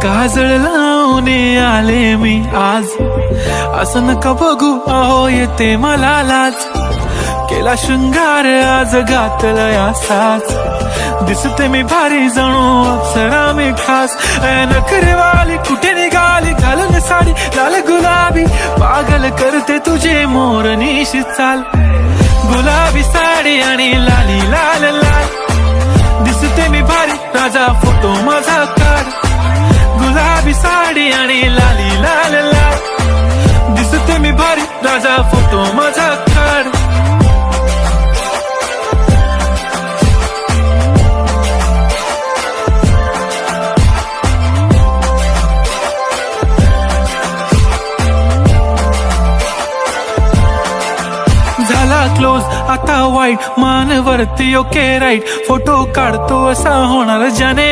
काजळ लावून आले मी आज, असं नका बघू अहो येते मला लाज. केला शृंगार आज घातलं असाच, दिसते मी भारी जणू अप्सरा मी खास. नखरेवाली कुठे निघाली घालून साडी लाल गुलाबी, पागल करते तुझे मोरनीशी चाल. गुलाबी साडी आणि लाली लाल लाल, दिसते मी भारी राजा फोटो माझा काढ. गुलाबी साडी आणि लाली लाल लाल, दिसते मी भारी राजा फोटो माझा काढ. झाला क्लोज आता वाईट, मान वरती ओके राईट, फोटो काढतो असा होणार ज्याने